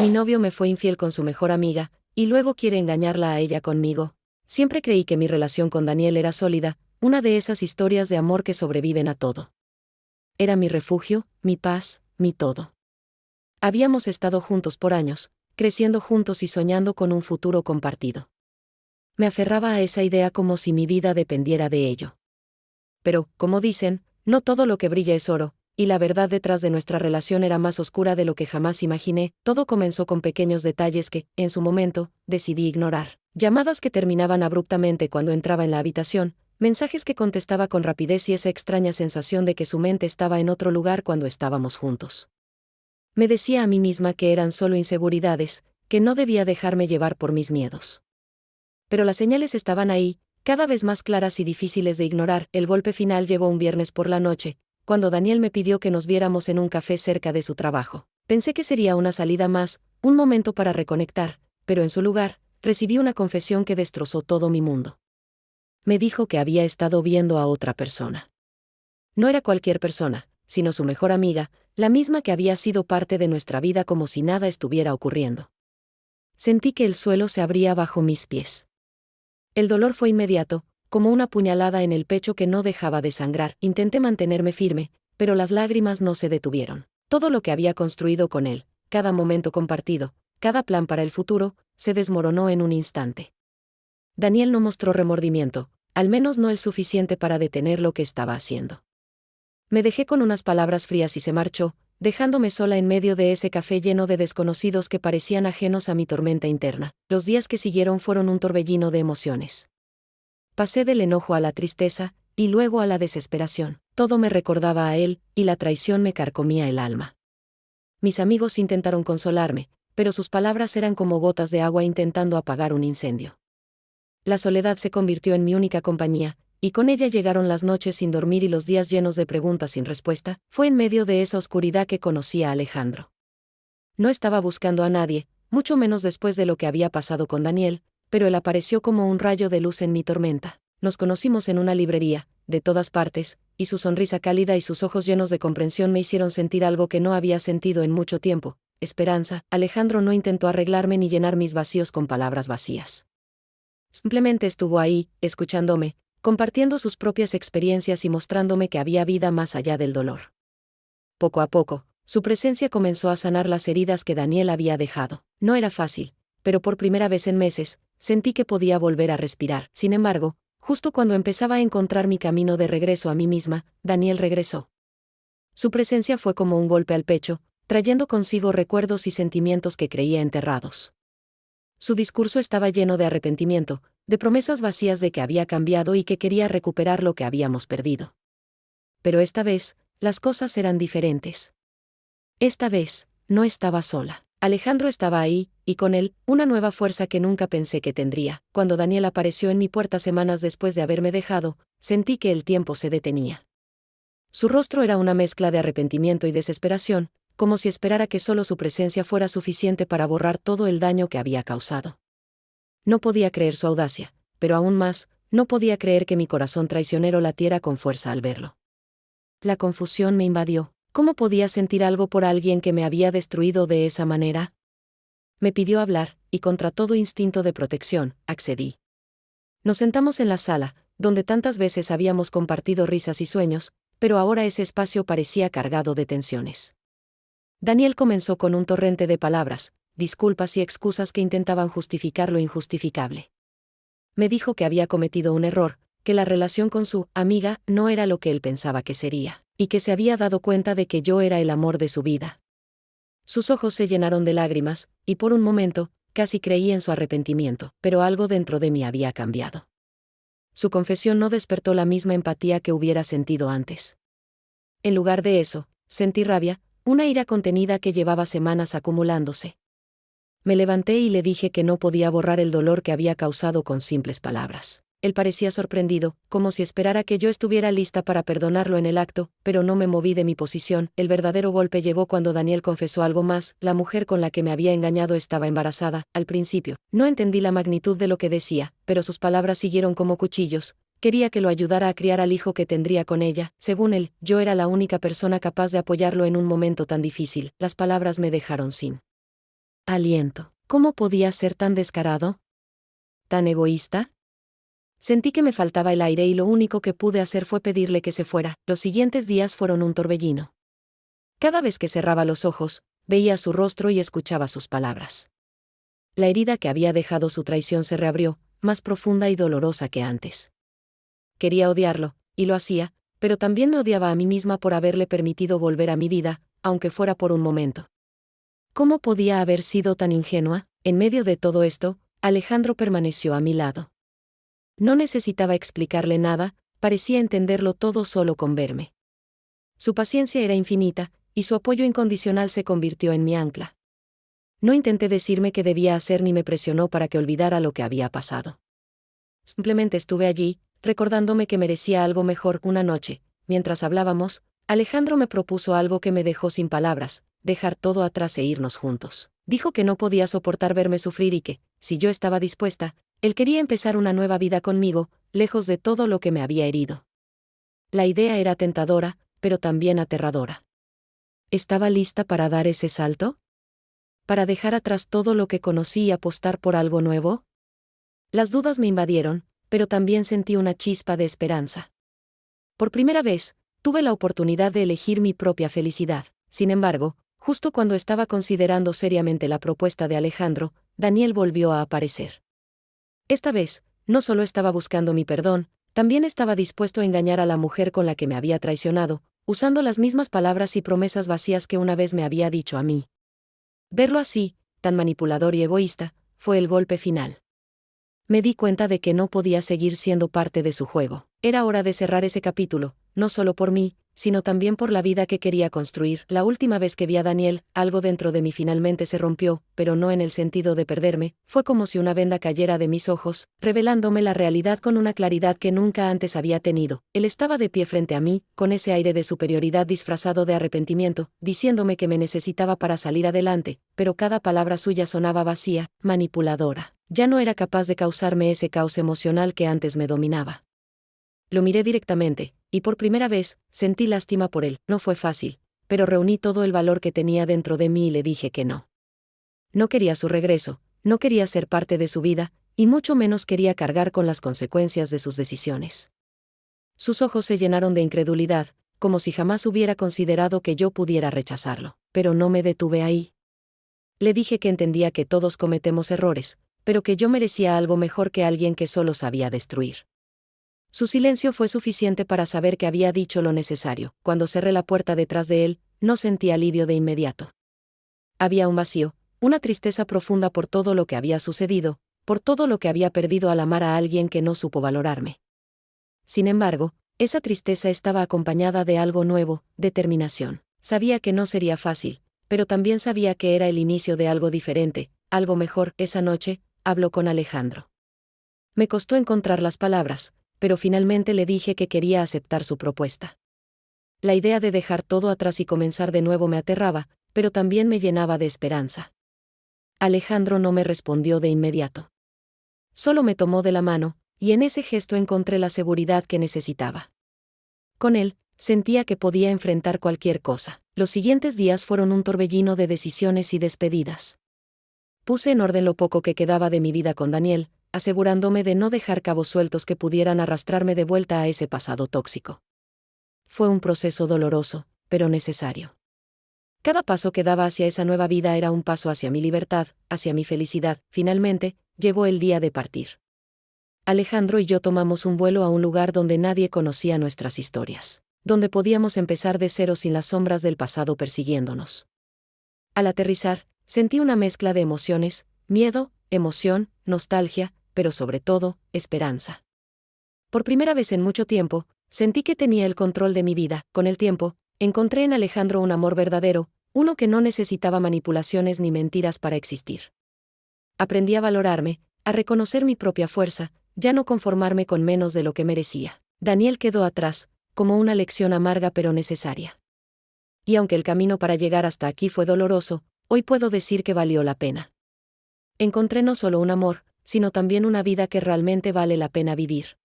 Mi novio me fue infiel con su mejor amiga, y luego quiere engañarla a ella conmigo. Siempre creí que mi relación con Daniel era sólida, una de esas historias de amor que sobreviven a todo. Era mi refugio, mi paz, mi todo. Habíamos estado juntos por años, creciendo juntos y soñando con un futuro compartido. Me aferraba a esa idea como si mi vida dependiera de ello. Pero, como dicen, no todo lo que brilla es oro, y la verdad detrás de nuestra relación era más oscura de lo que jamás imaginé. Todo comenzó con pequeños detalles que, en su momento, decidí ignorar. Llamadas que terminaban abruptamente cuando entraba en la habitación, mensajes que contestaba con rapidez y esa extraña sensación de que su mente estaba en otro lugar cuando estábamos juntos. Me decía a mí misma que eran solo inseguridades, que no debía dejarme llevar por mis miedos. Pero las señales estaban ahí, cada vez más claras y difíciles de ignorar. El golpe final llegó un viernes por la noche, cuando Daniel me pidió que nos viéramos en un café cerca de su trabajo. Pensé que sería una salida más, un momento para reconectar, pero en su lugar, recibí una confesión que destrozó todo mi mundo. Me dijo que había estado viendo a otra persona. No era cualquier persona, sino su mejor amiga, la misma que había sido parte de nuestra vida como si nada estuviera ocurriendo. Sentí que el suelo se abría bajo mis pies. El dolor fue inmediato, como una puñalada en el pecho que no dejaba de sangrar. Intenté mantenerme firme, pero las lágrimas no se detuvieron. Todo lo que había construido con él, cada momento compartido, cada plan para el futuro, se desmoronó en un instante. Daniel no mostró remordimiento, al menos no el suficiente para detener lo que estaba haciendo. Me dejé con unas palabras frías y se marchó, dejándome sola en medio de ese café lleno de desconocidos que parecían ajenos a mi tormenta interna. Los días que siguieron fueron un torbellino de emociones. Pasé del enojo a la tristeza, y luego a la desesperación. Todo me recordaba a él, y la traición me carcomía el alma. Mis amigos intentaron consolarme, pero sus palabras eran como gotas de agua intentando apagar un incendio. La soledad se convirtió en mi única compañía, y con ella llegaron las noches sin dormir y los días llenos de preguntas sin respuesta. Fue en medio de esa oscuridad que conocí a Alejandro. No estaba buscando a nadie, mucho menos después de lo que había pasado con Daniel, pero él apareció como un rayo de luz en mi tormenta. Nos conocimos en una librería, de todas partes, y su sonrisa cálida y sus ojos llenos de comprensión me hicieron sentir algo que no había sentido en mucho tiempo: esperanza. Alejandro no intentó arreglarme ni llenar mis vacíos con palabras vacías. Simplemente estuvo ahí, escuchándome, compartiendo sus propias experiencias y mostrándome que había vida más allá del dolor. Poco a poco, su presencia comenzó a sanar las heridas que Daniel había dejado. No era fácil, pero por primera vez en meses, sentí que podía volver a respirar. Sin embargo, justo cuando empezaba a encontrar mi camino de regreso a mí misma, Daniel regresó. Su presencia fue como un golpe al pecho, trayendo consigo recuerdos y sentimientos que creía enterrados. Su discurso estaba lleno de arrepentimiento, de promesas vacías de que había cambiado y que quería recuperar lo que habíamos perdido. Pero esta vez, las cosas eran diferentes. Esta vez, no estaba sola. Alejandro estaba ahí, y con él, una nueva fuerza que nunca pensé que tendría. Cuando Daniel apareció en mi puerta semanas después de haberme dejado, sentí que el tiempo se detenía. Su rostro era una mezcla de arrepentimiento y desesperación, como si esperara que solo su presencia fuera suficiente para borrar todo el daño que había causado. No podía creer su audacia, pero aún más, no podía creer que mi corazón traicionero latiera con fuerza al verlo. La confusión me invadió. ¿Cómo podía sentir algo por alguien que me había destruido de esa manera? Me pidió hablar, y contra todo instinto de protección, accedí. Nos sentamos en la sala, donde tantas veces habíamos compartido risas y sueños, pero ahora ese espacio parecía cargado de tensiones. Daniel comenzó con un torrente de palabras, disculpas y excusas que intentaban justificar lo injustificable. Me dijo que había cometido un error, que la relación con su amiga no era lo que él pensaba que sería, y que se había dado cuenta de que yo era el amor de su vida. Sus ojos se llenaron de lágrimas, y por un momento, casi creí en su arrepentimiento, pero algo dentro de mí había cambiado. Su confesión no despertó la misma empatía que hubiera sentido antes. En lugar de eso, sentí rabia, una ira contenida que llevaba semanas acumulándose. Me levanté y le dije que no podía borrar el dolor que había causado con simples palabras. Él parecía sorprendido, como si esperara que yo estuviera lista para perdonarlo en el acto, pero no me moví de mi posición. El verdadero golpe llegó cuando Daniel confesó algo más: la mujer con la que me había engañado estaba embarazada. Al principio, no entendí la magnitud de lo que decía, pero sus palabras siguieron como cuchillos. Quería que lo ayudara a criar al hijo que tendría con ella. Según él, yo era la única persona capaz de apoyarlo en un momento tan difícil. Las palabras me dejaron sin aliento. ¿Cómo podía ser tan descarado? ¿Tan egoísta? Sentí que me faltaba el aire y lo único que pude hacer fue pedirle que se fuera. Los siguientes días fueron un torbellino. Cada vez que cerraba los ojos, veía su rostro y escuchaba sus palabras. La herida que había dejado su traición se reabrió, más profunda y dolorosa que antes. Quería odiarlo, y lo hacía, pero también me odiaba a mí misma por haberle permitido volver a mi vida, aunque fuera por un momento. ¿Cómo podía haber sido tan ingenua? En medio de todo esto, Alejandro permaneció a mi lado. No necesitaba explicarle nada, parecía entenderlo todo solo con verme. Su paciencia era infinita, y su apoyo incondicional se convirtió en mi ancla. No intenté decirme qué debía hacer ni me presionó para que olvidara lo que había pasado. Simplemente estuve allí, recordándome que merecía algo mejor. Una noche, mientras hablábamos, Alejandro me propuso algo que me dejó sin palabras: dejar todo atrás e irnos juntos. Dijo que no podía soportar verme sufrir y que, si yo estaba dispuesta, él quería empezar una nueva vida conmigo, lejos de todo lo que me había herido. La idea era tentadora, pero también aterradora. ¿Estaba lista para dar ese salto? ¿Para dejar atrás todo lo que conocí y apostar por algo nuevo? Las dudas me invadieron, pero también sentí una chispa de esperanza. Por primera vez, tuve la oportunidad de elegir mi propia felicidad. Sin embargo, justo cuando estaba considerando seriamente la propuesta de Alejandro, Daniel volvió a aparecer. Esta vez, no solo estaba buscando mi perdón, también estaba dispuesto a engañar a la mujer con la que me había traicionado, usando las mismas palabras y promesas vacías que una vez me había dicho a mí. Verlo así, tan manipulador y egoísta, fue el golpe final. Me di cuenta de que no podía seguir siendo parte de su juego. Era hora de cerrar ese capítulo, no solo por mí, sino también por la vida que quería construir. La última vez que vi a Daniel, algo dentro de mí finalmente se rompió, pero no en el sentido de perderme. Fue como si una venda cayera de mis ojos, revelándome la realidad con una claridad que nunca antes había tenido. Él estaba de pie frente a mí, con ese aire de superioridad disfrazado de arrepentimiento, diciéndome que me necesitaba para salir adelante, pero cada palabra suya sonaba vacía, manipuladora. Ya no era capaz de causarme ese caos emocional que antes me dominaba. Lo miré directamente, y por primera vez, sentí lástima por él. No fue fácil, pero reuní todo el valor que tenía dentro de mí y le dije que no. No quería su regreso, no quería ser parte de su vida, y mucho menos quería cargar con las consecuencias de sus decisiones. Sus ojos se llenaron de incredulidad, como si jamás hubiera considerado que yo pudiera rechazarlo. Pero no me detuve ahí. Le dije que entendía que todos cometemos errores, pero que yo merecía algo mejor que alguien que solo sabía destruir. Su silencio fue suficiente para saber que había dicho lo necesario. Cuando cerré la puerta detrás de él, no sentí alivio de inmediato. Había un vacío, una tristeza profunda por todo lo que había sucedido, por todo lo que había perdido al amar a alguien que no supo valorarme. Sin embargo, esa tristeza estaba acompañada de algo nuevo: determinación. Sabía que no sería fácil, pero también sabía que era el inicio de algo diferente, algo mejor. Esa noche, habló con Alejandro. Me costó encontrar las palabras, pero finalmente le dije que quería aceptar su propuesta. La idea de dejar todo atrás y comenzar de nuevo me aterraba, pero también me llenaba de esperanza. Alejandro no me respondió de inmediato. Solo me tomó de la mano, y en ese gesto encontré la seguridad que necesitaba. Con él, sentía que podía enfrentar cualquier cosa. Los siguientes días fueron un torbellino de decisiones y despedidas. Puse en orden lo poco que quedaba de mi vida con Daniel, asegurándome de no dejar cabos sueltos que pudieran arrastrarme de vuelta a ese pasado tóxico. Fue un proceso doloroso, pero necesario. Cada paso que daba hacia esa nueva vida era un paso hacia mi libertad, hacia mi felicidad. Finalmente, llegó el día de partir. Alejandro y yo tomamos un vuelo a un lugar donde nadie conocía nuestras historias, donde podíamos empezar de cero sin las sombras del pasado persiguiéndonos. Al aterrizar, sentí una mezcla de emociones: miedo, emoción, nostalgia, pero sobre todo, esperanza. Por primera vez en mucho tiempo, sentí que tenía el control de mi vida. Con el tiempo, encontré en Alejandro un amor verdadero, uno que no necesitaba manipulaciones ni mentiras para existir. Aprendí a valorarme, a reconocer mi propia fuerza, ya no conformarme con menos de lo que merecía. Daniel quedó atrás, como una lección amarga pero necesaria. Y aunque el camino para llegar hasta aquí fue doloroso, hoy puedo decir que valió la pena. Encontré no solo un amor, sino también una vida que realmente vale la pena vivir.